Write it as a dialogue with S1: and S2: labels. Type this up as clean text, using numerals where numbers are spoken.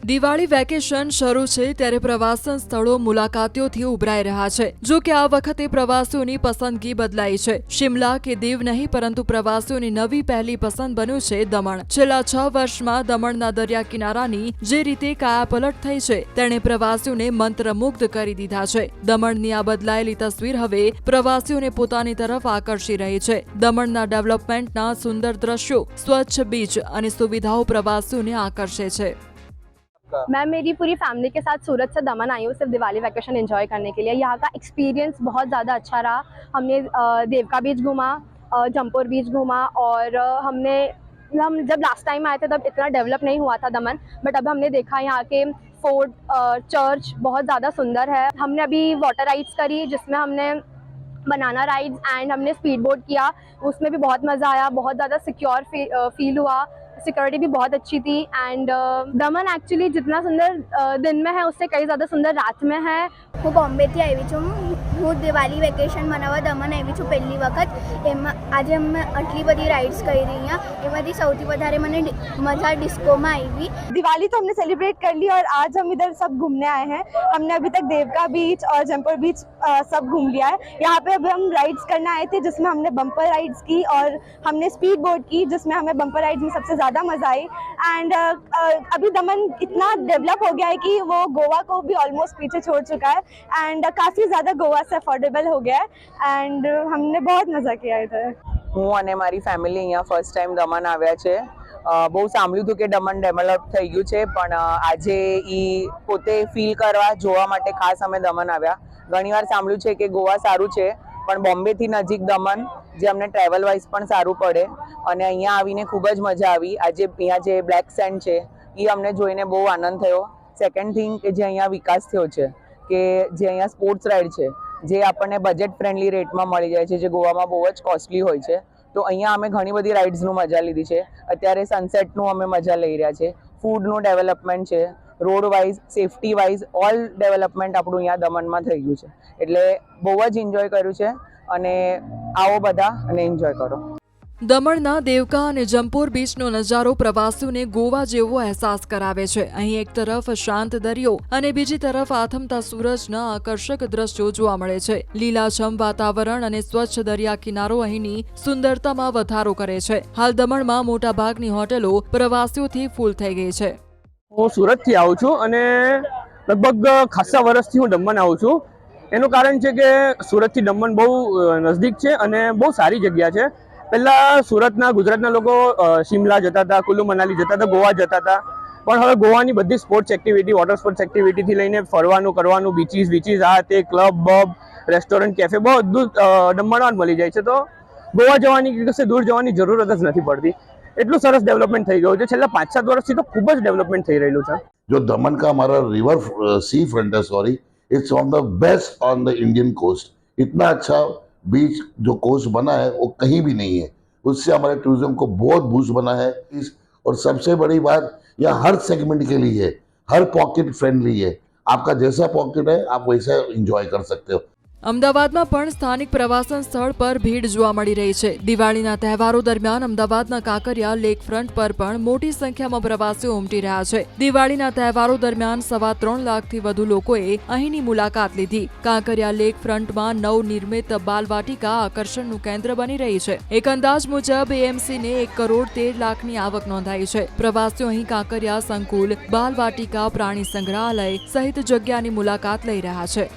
S1: Diwali vacation શરૂ છે ત્યારે પ્રવાસન સ્થળો મુલાકાતીઓથી ઉભરાઈ રહ્યા છે। જો કે આ વખતે પ્રવાસીઓની પસંદગી બદલાઈ છે। શિમલા કે દીવ નહીં પરંતુ પ્રવાસીઓની નવી પહેલી પસંદ બન્યું છે દમણ। છેલ્લા 6 વર્ષમાં દમણના દરિયા કિનારાની જે રીતે કાયાપલટ થઈ છે તેણે પ્રવાસીઓને મંત્રમુગ્ધ કરી દીધા છે। દમણની આ બદલાયેલી તસવીર હવે પ્રવાસીઓને પોતાની તરફ આકર્ષી રહી છે। દમણના ડેવલપમેન્ટના સુંદર દ્રશ્યો, સ્વચ્છ બીચ અને સુવિધાઓ પ્રવાસીઓને आकर्षे છે।
S2: मैं मेरी पूरी फैमिली के साथ सूरत से दमन आई हूँ सिर्फ दिवाली वैकेशन एंजॉय करने के लिए। यहाँ का एक्सपीरियंस बहुत ज़्यादा अच्छा रहा। हमने देवका बीच घूमा, जमपुर बीच घूमा और हम जब लास्ट टाइम आए थे तब इतना डेवलप नहीं हुआ था दमन, बट अब हमने देखा यहाँ के फोर्ट, चर्च बहुत ज़्यादा सुंदर है। हमने अभी वाटर राइड्स करी जिसमें हमने बनाना राइड्स एंड हमने स्पीड बोट किया, उसमें भी बहुत मज़ा आया। बहुत ज़्यादा सिक्योर फील हुआ, सिक्योरिटी भी बहुत अच्छी थी। एंड दमन एक्चुअली जितना सुंदर दिन में है उससे कई ज़्यादा सुंदर रात में है।
S3: હું બોમ્બેથી આવી છું। હું દિવાળી વેકેશન મનાવવા દમણ આવી છું પહેલી વખત। એમાં આજે અમે આટલી બધી રાઇડ્સ કરી રહ્યા, એમાંથી સૌથી વધારે મને મજા डिस्कोમાં આવી।
S2: दिवाली तो हमने सेलिब्रेट कर ली और आज हम इधर सब घूमने आए हैं। हमने अभी तक देवका बीच और जमपुर बीच सब घूम लिया है। यहाँ पे अब हम राइड्स करने आए थे जिसमें हमने बम्पर राइड्स की और हमने स्पीड बोट की जिसमें हमें बम्पर राइड्स में सबसे ज़्यादा मज़ा आई। एंड अभी दमन इतना डेवलप हो गया है कि वो गोवा को भी ऑलमोस्ट पीछे छोड़ चुका है एंड काफ़ी ज़्यादा गोवा से अफोर्डेबल हो गया है एंड हमने बहुत मज़ा किया इधर।
S4: હું અને મારી ફેમિલી અહીંયા ફર્સ્ટ ટાઈમ દમણ આવ્યા છે। બહુ સાંભળ્યું હતું કે દમણ ડેવલપ થઈ ગયું છે, પણ આજે એ પોતે ફીલ કરવા જોવા માટે ખાસ અમે દમણ આવ્યા। ઘણીવાર સાંભળ્યું છે કે ગોવા સારું છે, પણ બોમ્બેથી નજીક દમણ જે અમને ટ્રાવેલ વાઇઝ પણ સારું પડે અને અહીંયા આવીને ખૂબ જ મજા આવી। આજે અહીંયા જે બ્લેક સેન્ડ છે એ અમને જોઈને બહુ આનંદ થયો। સેકન્ડ થિંગ કે જે અહીંયા વિકાસ થયો છે કે જે અહીંયા સ્પોર્ટ્સ રાઇડ છે જે આપણને બજેટ ફ્રેન્ડલી રેટમાં મળી જાય છે, જે ગોવામાં બહુ જ કોસ્ટલી હોય છે। તો અહીંયા અમે ઘણી બધી રાઇડ્સનું મજા લીધી છે। અત્યારે સનસેટનું અમે મજા લઈ રહ્યા છે। ફૂડનું ડેવલપમેન્ટ છે, road wise, safety wise all development આપણું અહીંયા દમણમાં થઈ ગયું છે। એટલે બહુ જ એન્જોય કર્યું છે અને આવો બધા અને એન્જોય કરો।
S1: દમણના દેવકા અને જમપુર બીચનો નજારો પ્રવાસીઓને ગોવા જેવો અહેસાસ કરાવે છે। અહીં એક તરફ શાંત દરિયો અને બીજી તરફ આથમતા સૂરજના આકર્ષક દ્રશ્યો જોવા મળે છે। લીલાછમ વાતાવરણ અને સ્વચ્છ દરિયા કિનારો અહીંની સુંદરતામાં વધારો કરે છે। હાલ દમણમાં મોટાભાગની હોટેલો પ્રવાસીઓથી ફૂલ થઈ ગઈ છે।
S5: હું સુરતથી આવું છું અને લગભગ ખાસા વર્ષથી હું દમણ આવું છું। એનું કારણ છે કે સુરતથી દમણ બહુ નજદીક છે અને બહુ સારી જગ્યા છે। પહેલાં સુરતના ગુજરાતના લોકો શિમલા જતા હતા, કુલ્લુ મનાલી જતા હતા, ગોવા જતા હતા, પણ હવે ગોવાની બધી સ્પોર્ટ્સ એક્ટિવિટી, વોટર સ્પોર્ટ્સ એક્ટિવિટીથી લઈને ફરવાનું કરવાનું, બીચીસ આ તે ક્લબ બબ, રેસ્ટોરન્ટ, કેફે બધું દમણમાં જ મળી જાય છે। તો ગોવા જવાની કે કશે દૂર જવાની જરૂરત જ નથી પડતી। એટલું સરસ ડેવલપમેન્ટ થઈ ગયું છે। છેલ્લા 5-7 વર્ષથી તો ખૂબ જ ડેવલપમેન્ટ થઈ રહેલું છે।
S6: जो दमन का हमारा रिवर सी फ्रंट है, sorry, it's one of the best on the Indian coast. इतना अच्छा बीच जो कोस्ट बना है वो कहीं भी नहीं है। उससे हमारे टूरिज्म को बहुत बूस्ट बना है। और सबसे बड़ी बात, यह हर सेगमेंट के लिए है, हर पॉकेट फ्रेंडली है। आपका जैसा पॉकेट है आप वैसा एंजॉय कर सकते हो।
S1: અમદાવાદમાં પણ સ્થાનિક પ્રવાસન સ્થળ પર ભીડ જોવા મળી રહી છે। દિવાળીના તહેવારો દરમિયાન અમદાવાદના કાંકરિયા લેક ફ્રન્ટ પર પણ મોટી સંખ્યામાં પ્રવાસીઓ ઉમટી રહ્યા છે। દિવાળીના તહેવારો દરમિયાન 3.25 લાખથી વધુ લોકોએ અહીંની મુલાકાત લીધી। કાંકરિયા લેક ફ્રન્ટમાં નવનિર્મિત બાલવાટિકા આકર્ષણનું કેન્દ્ર બની રહી છે। એક અંદાજ મુજબ એએમસીને 1 કરોડ 13 લાખની આવક નોંધાઈ છે। પ્રવાસીઓ અહીં કાંકરિયા સંકુલ, બાલવાટિકા, પ્રાણી સંગ્રહાલય સહિત જગ્યાની મુલાકાત લઈ રહ્યા છે।